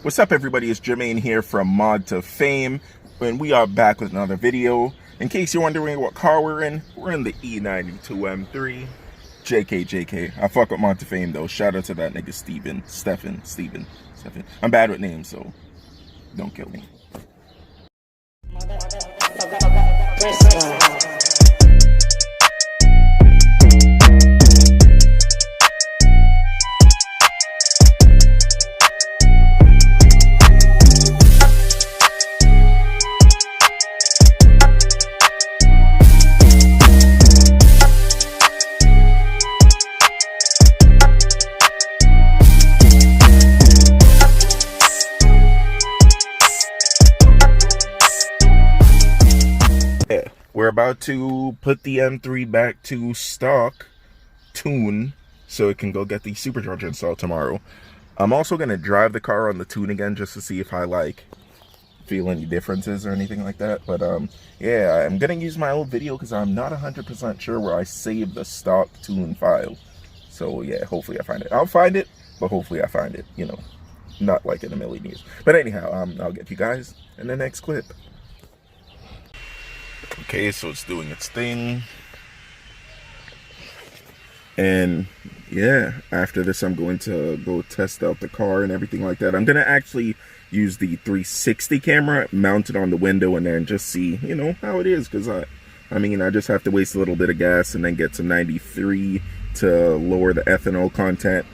What's up, everybody? It's Jermaine here from Mod to Fame, and we are back with another video. In case you're wondering what car we're in the E92 M3. JK. I fuck with Mod to Fame though. Shout out to that nigga Stephen. I'm bad with names, so don't kill me. We're about to put the M3 back to stock tune so it can go get the Supercharger installed tomorrow. I'm also going to drive the car on the tune again just to see if I feel any differences or anything like that. But yeah, I'm going to use my old video because I'm not 100% sure where I saved the stock tune file. So yeah, hopefully I find it. I'll find it, but hopefully I find it, you know, not like in a million years. But anyhow, I'll get you guys in the next clip. Okay, so it's doing its thing. And yeah, after this I'm going to go test out the car and everything like that. I'm going to actually use the 360 camera mounted on the window and then just see, you know, how it is. Because I mean, I just have to waste a little bit of gas and then get to 93 to lower the ethanol content.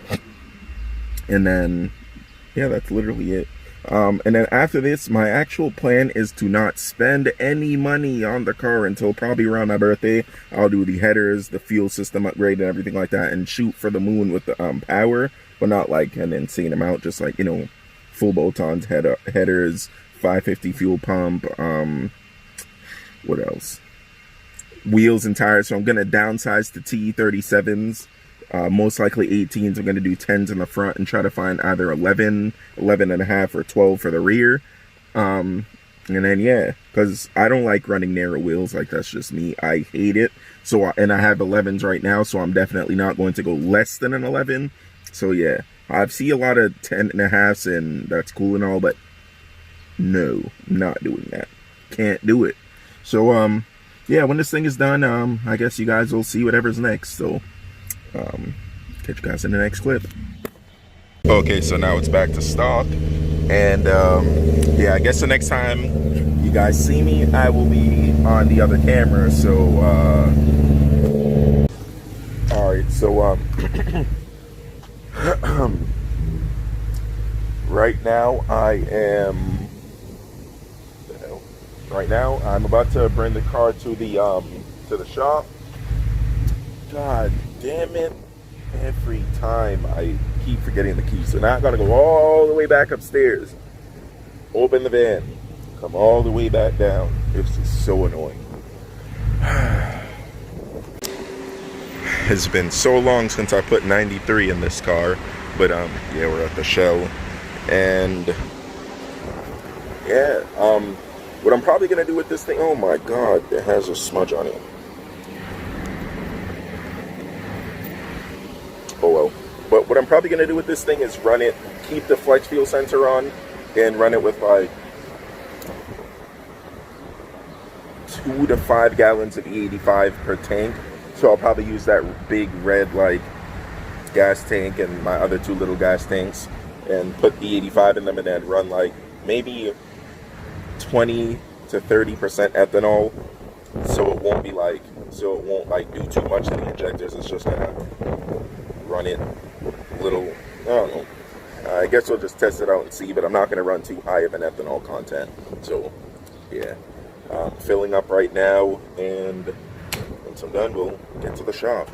And then, yeah, that's literally it. And then after this, my actual plan is to not spend any money on the car until probably around my birthday. I'll do the headers, the fuel system upgrade and everything like that, and shoot for the moon with the power, but not like an insane amount, just like, you know, full bolt-ons, headers, 550 fuel pump, what else? Wheels and tires. So I'm going to downsize to T37s. Most likely 18s. I'm going to do 10s in the front and try to find either 11, 11 and a half, or 12 for the rear. And then, yeah, because I don't like running narrow wheels. Like, that's just me. I hate it. So, and I have 11s right now, so I'm definitely not going to go less than an 11. So, yeah, I see a lot of 10 and a halves, and that's cool and all, but no, I'm not doing that. Can't do it. So, yeah, when this thing is done, I guess you guys will see whatever's next. So, catch you guys in the next clip. Okay, so now it's back to stock, and yeah, I guess the next time you guys see me, I will be on the other camera. So all right, so right now I'm about to bring the car to the shop. God damn it, every time I keep forgetting the key. So now I gotta go all the way back upstairs, open the van, come all the way back down. This is so annoying. It's been so long since I put 93 in this car, but yeah, we're at the show, and yeah, what I'm probably gonna do with this thing, oh my god, it has a smudge on it. Oh well. But what I'm probably going to do with this thing is run it, keep the flex fuel sensor on, and run it with like 2 to 5 gallons of E85 per tank. So I'll probably use that big red like gas tank and my other 2 little gas tanks and put E85 in them, and then run like maybe 20 to 30% ethanol. So it won't do too much to the injectors. It's just gonna run it little, I don't know. I guess we'll just test it out and see, but I'm not going to run too high of an ethanol content. So yeah, filling up right now, and once I'm done, we'll get to the shop.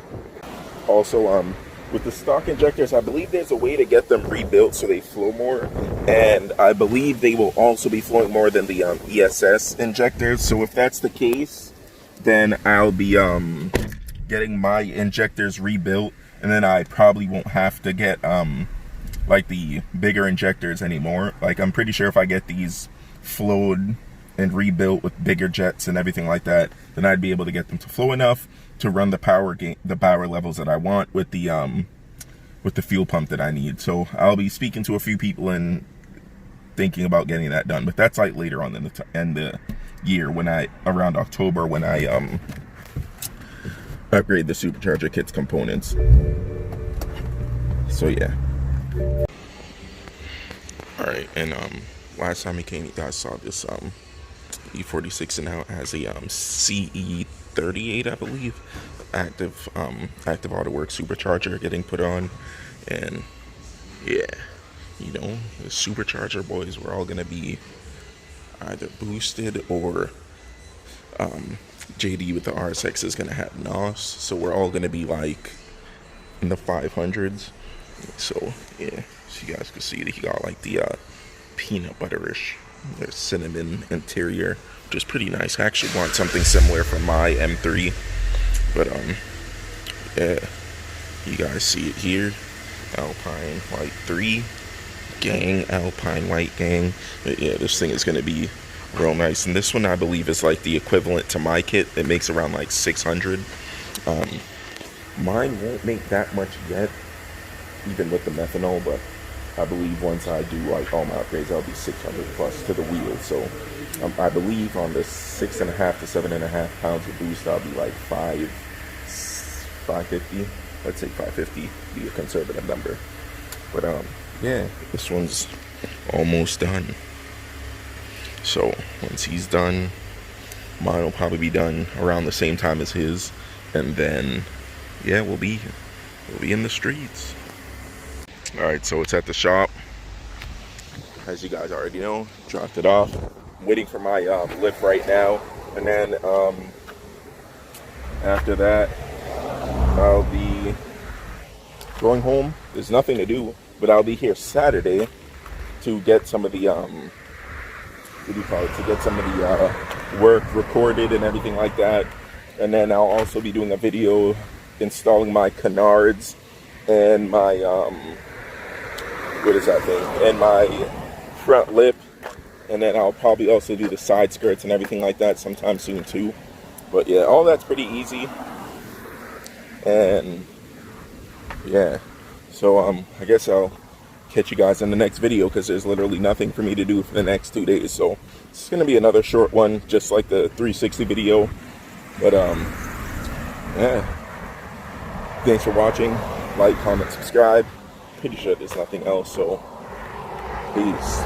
Also, with the stock injectors, I believe there's a way to get them rebuilt so they flow more, and I believe they will also be flowing more than the ESS injectors. So if that's the case, then I'll be getting my injectors rebuilt, and then I probably won't have to get like the bigger injectors anymore. Like, I'm pretty sure if I get these flowed and rebuilt with bigger jets and everything like that, then I'd be able to get them to flow enough to run the power levels that I want with the fuel pump that I need. So I'll be speaking to a few people and thinking about getting that done, but that's like later on in the year, when around October, when I upgrade the supercharger kit's components. So yeah. All right, and last time he came, you guys saw this E46, and now it has a CE38, I believe, active auto work supercharger getting put on. And yeah, you know, the supercharger boys, we're all gonna be either boosted or JD with the RSX is gonna have NOS, so we're all gonna be like in the 500s. So yeah, so you guys can see that he got like the peanut butterish, the cinnamon interior, which is pretty nice. I actually want something similar from my M3, but yeah, you guys see it here. Alpine White 3 gang, Alpine White gang. But yeah, this thing is gonna be real nice, and this one I believe is like the equivalent to my kit. It makes around like 600. Mine won't make that much yet, even with the methanol, but I believe once I do like all my upgrades, I'll be 600 plus to the wheel. So I believe on the 6.5 to 7.5 pounds of boost, I'll be like 550. Let's say 550, be a conservative number. But yeah, this one's almost done. So once he's done, mine will probably be done around the same time as his, and then yeah, we'll be in the streets. All right, so it's at the shop, as you guys already know. Dropped it off. I'm waiting for my lift right now, and then after that, I'll be going home. There's nothing to do, but I'll be here Saturday to get some of the what do you call it? To get some of the work recorded and everything like that. And then I'll also be doing a video installing my canards and my what is that thing? And my front lip. And then I'll probably also do the side skirts and everything like that sometime soon too. But yeah, all that's pretty easy. And yeah, so I guess I'll catch you guys in the next video, because there's literally nothing for me to do for the next 2 days. So it's gonna be another short one, just like the 360 video. But yeah, thanks for watching. Like, comment, subscribe. Pretty sure there's nothing else, so peace.